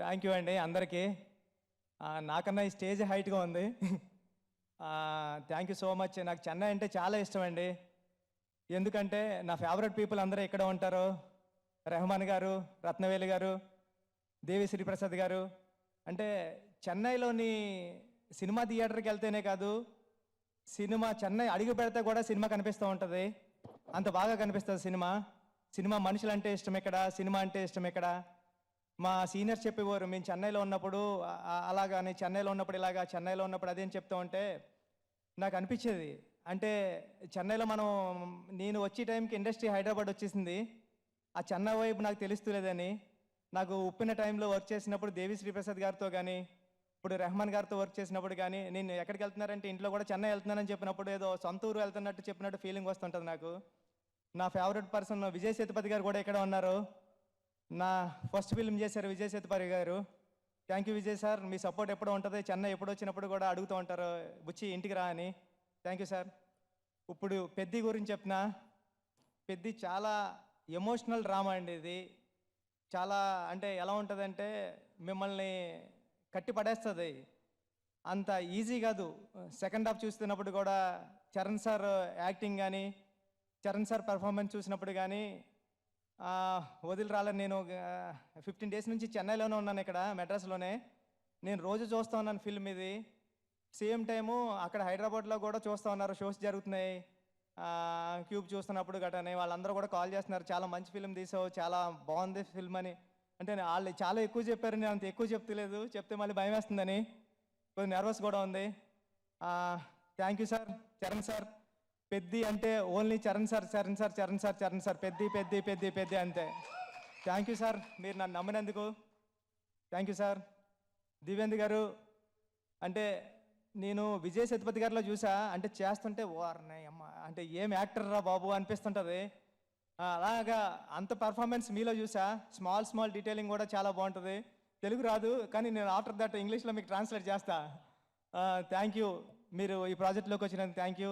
Thank you అండి అందరికీ. నాకన్నా ఈ స్టేజ్ హైట్గా ఉంది. Thank you so much. నాకు చెన్నై అంటే చాలా ఇష్టం అండి. ఎందుకంటే నా ఫేవరెట్ పీపుల్ అందరూ ఇక్కడ ఉంటారు. రెహమాన్ గారు, రత్నవేలి గారు, దేవి శ్రీప్రసాద్ గారు. అంటే చెన్నైలోని సినిమా థియేటర్కి వెళ్తేనే కాదు, సినిమా చెన్నై అడుగు పెడితే కూడా సినిమా కనిపిస్తూ ఉంటుంది. అంత బాగా కనిపిస్తుంది సినిమా మనుషులు అంటే ఇష్టం ఇక్కడ, సినిమా అంటే ఇష్టం ఇక్కడ. మా సీనియర్స్ చెప్పేవారు, మేము చెన్నైలో ఉన్నప్పుడు అలాగాని, చెన్నైలో ఉన్నప్పుడు ఇలాగా, చెన్నైలో ఉన్నప్పుడు అదేం చెప్తూ ఉంటే నాకు అనిపించేది. అంటే చెన్నైలో నేను వచ్చే టైంకి ఇండస్ట్రీ హైదరాబాద్ వచ్చేసింది. ఆ చెన్నై వైపు నాకు తెలుస్తలేదని. నాకు ఉప్పిన టైంలో వర్క్ చేసినప్పుడు దేవి శ్రీప్రసాద్ గారితో కానీ, ఇప్పుడు రెహమాన్ గారితో వర్క్ చేసినప్పుడు కానీ, నేను ఎక్కడికి వెళ్తున్నారంటే ఇంట్లో కూడా చెన్నై వెళ్తున్నానని చెప్పినప్పుడు ఏదో సొంత ఊరు వెళ్తున్నట్టు చెప్పినట్టు ఫీలింగ్ వస్తుంటుంది నాకు. నా ఫేవరెట్ పర్సన్ విజయ్ సేతుపతి గారు కూడా ఇక్కడ ఉన్నారు. నా ఫస్ట్ ఫిల్మ్ చేశారు విజయ్ సేతుపతి గారు. Thank you Vijay sir, me support ఎప్పుడూ ఉంటుంది. చెన్నై ఎప్పుడు వచ్చినప్పుడు కూడా అడుగుతూ ఉంటారు, బుచ్చి ఇంటికి రా అని. Thank you sir. ఇప్పుడు పెద్ది గురించి చెప్పిన, పెద్ది చాలా ఎమోషనల్ డ్రామా అండి. ఇది చాలా అంటే ఎలా ఉంటుందంటే మిమ్మల్ని కట్టి పడేస్తుంది. అంత ఈజీ కాదు. సెకండ్ హాఫ్ చూస్తున్నప్పుడు కూడా చరణ్ సార్ యాక్టింగ్ కానీ, చరణ్ సార్ పెర్ఫార్మెన్స్ చూసినప్పుడు కానీ వదిలి రాలేదు. నేను 15 days నుంచి చెన్నైలోనే ఉన్నాను, ఇక్కడ మెడ్రాస్లోనే. నేను రోజు చూస్తూ ఉన్నాను ఫిల్మ్ ఇది. సేమ్ టైము అక్కడ హైదరాబాద్లో కూడా చూస్తూ ఉన్నారు, షోస్ జరుగుతున్నాయి. క్యూబ్ చూస్తున్నప్పుడు గట్రానే వాళ్ళందరూ కూడా కాల్ చేస్తున్నారు, చాలా మంచి ఫిల్మ్ తీసావు, చాలా బాగుంది ఫిల్మ్ అని. అంటే వాళ్ళు చాలా ఎక్కువ చెప్పారు, నేను అంత ఎక్కువ చెప్తలేదు, చెప్తే మళ్ళీ భయం వేస్తుందని కొంచెం నర్వస్ కూడా ఉంది. Thank you sir. Charan sir, Peddi అంటే only Charan sir, Charan sir, Charan sir, Charan sir, Peddi Peddi Peddi Peddi అంతే. థ్యాంక్ యూ సార్, మీరు నన్ను నమ్మినందుకు thank you sir. Divyendra garu, అంటే నేను విజయ్ సేతుపతి గారిలో చూసా, అంటే చేస్తుంటే వారిని అమ్మ అంటే ఏం యాక్టర్ రా బాబు అనిపిస్తుంటుంది. అలాగా అంత పర్ఫార్మెన్స్ మీలో చూసా. స్మాల్ డీటెయిలింగ్ కూడా చాలా బాగుంటుంది. తెలుగు రాదు కానీ నేను ఆఫ్టర్ దట్ ఇంగ్లీష్లో మీకు ట్రాన్స్లేట్ చేస్తా. థ్యాంక్ యూ, మీరు ఈ ప్రాజెక్ట్లోకి వచ్చినందుకు థ్యాంక్ యూ.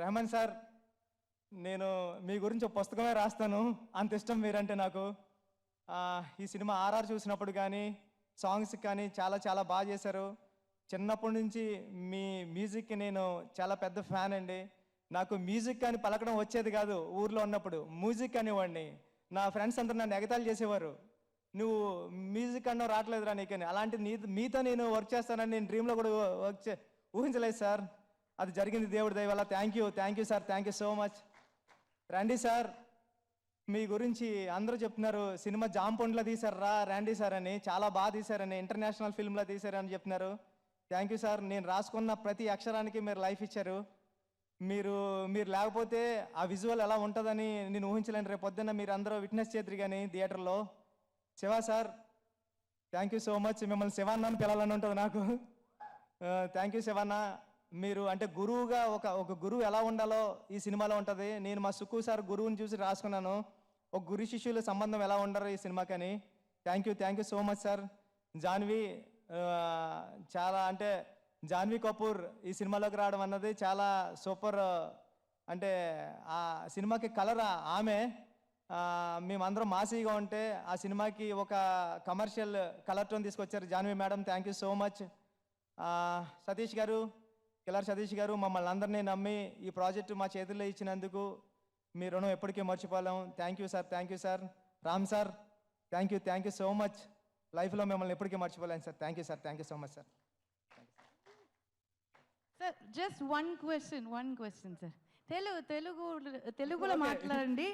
రెహమాన్ సార్, నేను మీ గురించి ఒక పుస్తకమే రాస్తాను, అంత ఇష్టం మీరంటే నాకు. ఈ సినిమా ఆర్ఆర్ చూసినప్పుడు కానీ, సాంగ్స్ కానీ చాలా చాలా బాగా చేశారు. చిన్నప్పటి నుంచి మీ మ్యూజిక్కి నేను చాలా పెద్ద ఫ్యాన్ అండి. నాకు మ్యూజిక్ అని పలకడం వచ్చేది కాదు. ఊర్లో ఉన్నప్పుడు మ్యూజిక్ అనేవాడిని. నా ఫ్రెండ్స్ అందరూ నన్ను ఎగతాళి చేసేవారు, నువ్వు మ్యూజిక్ అన్నో రావట్లేదురా నీకని. అలాంటి మీతో నేను వర్క్ చేస్తానని నేను డ్రీమ్లో కూడా ఊహించలేదు సార్. అది జరిగింది దేవుడి దయ వల్ల. Thank you sir, thank you so much. రండి సార్, మీ గురించి అందరూ చెప్తున్నారు, సినిమా జాంపొండ్లో తీశారా రండి సార్ అని, చాలా బాగా తీశారని, ఇంటర్నేషనల్ ఫిల్మ్లో తీశారని చెప్తున్నారు. Thank you sir. నేను రాసుకున్న ప్రతి అక్షరానికి మీరు లైఫ్ ఇచ్చారు. మీరు లేకపోతే ఆ విజువల్ ఎలా ఉంటుందని నేను ఊహించలేను. రేపు పొద్దున్న మీరు అందరూ విట్నెస్ చేద్దరు కానీ థియేటర్లో. Shiva sir, thank you so much. మిమ్మల్ని శివాన్న అని పిలాలని ఉంటుంది నాకు. Thank you Shivanna. మీరు అంటే గురువుగా ఒక గురువు ఎలా ఉండాలో ఈ సినిమాలో ఉంటుంది. నేను మా సుక్కు సార్ గురువుని చూసి రాసుకున్నాను, ఒక గురు శిష్యుల సంబంధం ఎలా ఉండరు ఈ సినిమాకని. Thank you so much sir. Janhvi, చాలా అంటే జాన్వీ కపూర్ ఈ సినిమాలోకి రావడం అన్నది చాలా సూపర్. అంటే ఆ సినిమాకి కలర్ ఆమె. మేమందరం మాసీగా ఉంటే ఆ సినిమాకి ఒక కమర్షియల్ కలర్ టోన్ తీసుకొచ్చారు Janhvi madam. Thank you so much. Satish గారు, కిల్లర్ సతీష్ గారు, మమ్మల్ని అందరినీ నమ్మి ఈ ప్రాజెక్టు మా చేతుల్లో ఇచ్చినందుకు మీ రుణం ఎప్పటికీ మర్చిపోలేం. Thank you sir. Ram sir, thank you so much. లైఫ్లో మిమ్మల్ని ఎప్పటికీ మర్చిపోలేను sir. Thank you so much sir. Sir just one question sir. தெலுங்குல மாட்டலாண்டி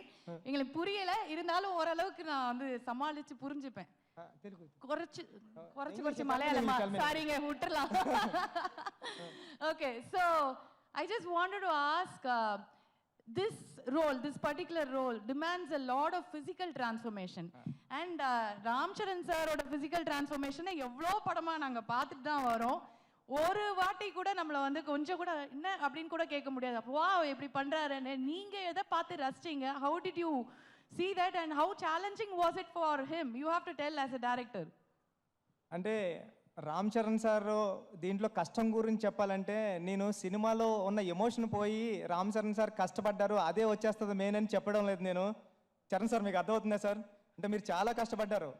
எங்களுக்கு புரியல, இருந்தாலும் ஓரளவுக்கு நான் வந்து சமாளிச்சு புரிஞ்சுப்பேன். குறைச்சு மலையாளமா சாரிங்க விட்டுறலாம். Okay, so I just wanted to ask, this particular role demands a lot of physical transformation, and Ram Charan sir oda physical transformation எவ்வளோ படமா நாங்க பார்த்துட்டு தான் வரோம். ஒரு வாட்டி கூட நம்மளை வந்து கொஞ்சம் கூட என்ன அப்படின்னு கூட கேட்க முடியாது. அப்போ வா எப்படி பண்றாருன்னு நீங்க எதை பார்த்து ரசிச்சீங்க? How did you see that and how challenging was it for him? You have to tell as a director. అంటే రామ్ చరణ్ సార్ దీంట్లో కష్టం గురించి చెప్పాలంటే, నేను సినిమాలో ఉన్న ఎమోషన్ పోయి రామ్ చరణ్ సార్ కష్టపడ్డారు అదే వచ్చేస్తుంది మెయిన్ అని చెప్పడం లేదు నేను. చరణ్ సార్, మీకు అర్థమవుతుందా సార్? అంటే మీరు చాలా కష్టపడ్డారు,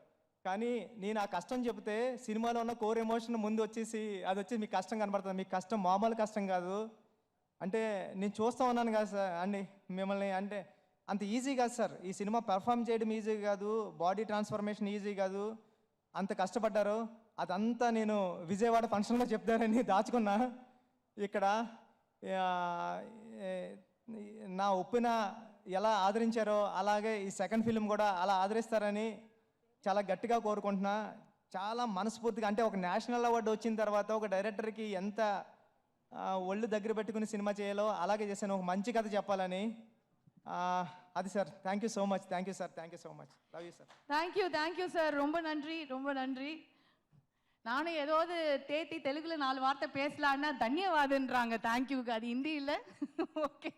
కానీ నేను ఆ కష్టం చెప్తే సినిమాలో ఉన్న కోర్ ఎమోషన్ ముందు వచ్చేసి అది వచ్చి మీకు కష్టం కనబడుతుంది. మీకు కష్టం మామూలు కష్టం కాదు. అంటే నేను చూస్తూ ఉన్నాను కదా సార్ అండి మిమ్మల్ని, అంటే అంత ఈజీ కాదు సార్. ఈ సినిమా పెర్ఫామ్ చేయడం ఈజీ కాదు, బాడీ ట్రాన్స్ఫర్మేషన్ ఈజీ కాదు. అంత కష్టపడ్డారు. అదంతా నేను విజయవాడ ఫంక్షన్లో చెప్తారని దాచుకున్నా. ఇక్కడ నా ఒప్పిన ఎలా ఆదరించారో అలాగే ఈ సెకండ్ ఫిలిం కూడా అలా ఆదరిస్తారని చాలా గట్టిగా కోరుకుంటున్నా. చాలా మనస్ఫూర్తిగా, అంటే ఒక నేషనల్ అవార్డు వచ్చిన తర్వాత ఒక డైరెక్టర్కి ఎంత ఒళ్ళు దగ్గర పెట్టుకుని సినిమా చేయాలో అలాగే చేశాను, ఒక మంచి కథ చెప్పాలని. అది sir. Thank you so much. Thank you sir. Thank you so much. Love you sir. Thank you sir. ரொம்ப நன்றி, ரொம்ப நன்றி. நானும் ஏதாவது தேத்தி தெலுங்குல 4 வார்த்தை பேசலான்னா தன்யவாதுன்றாங்க தேங்க்யூக்கு. அது ஹிந்தி இல்லை. ஓகே.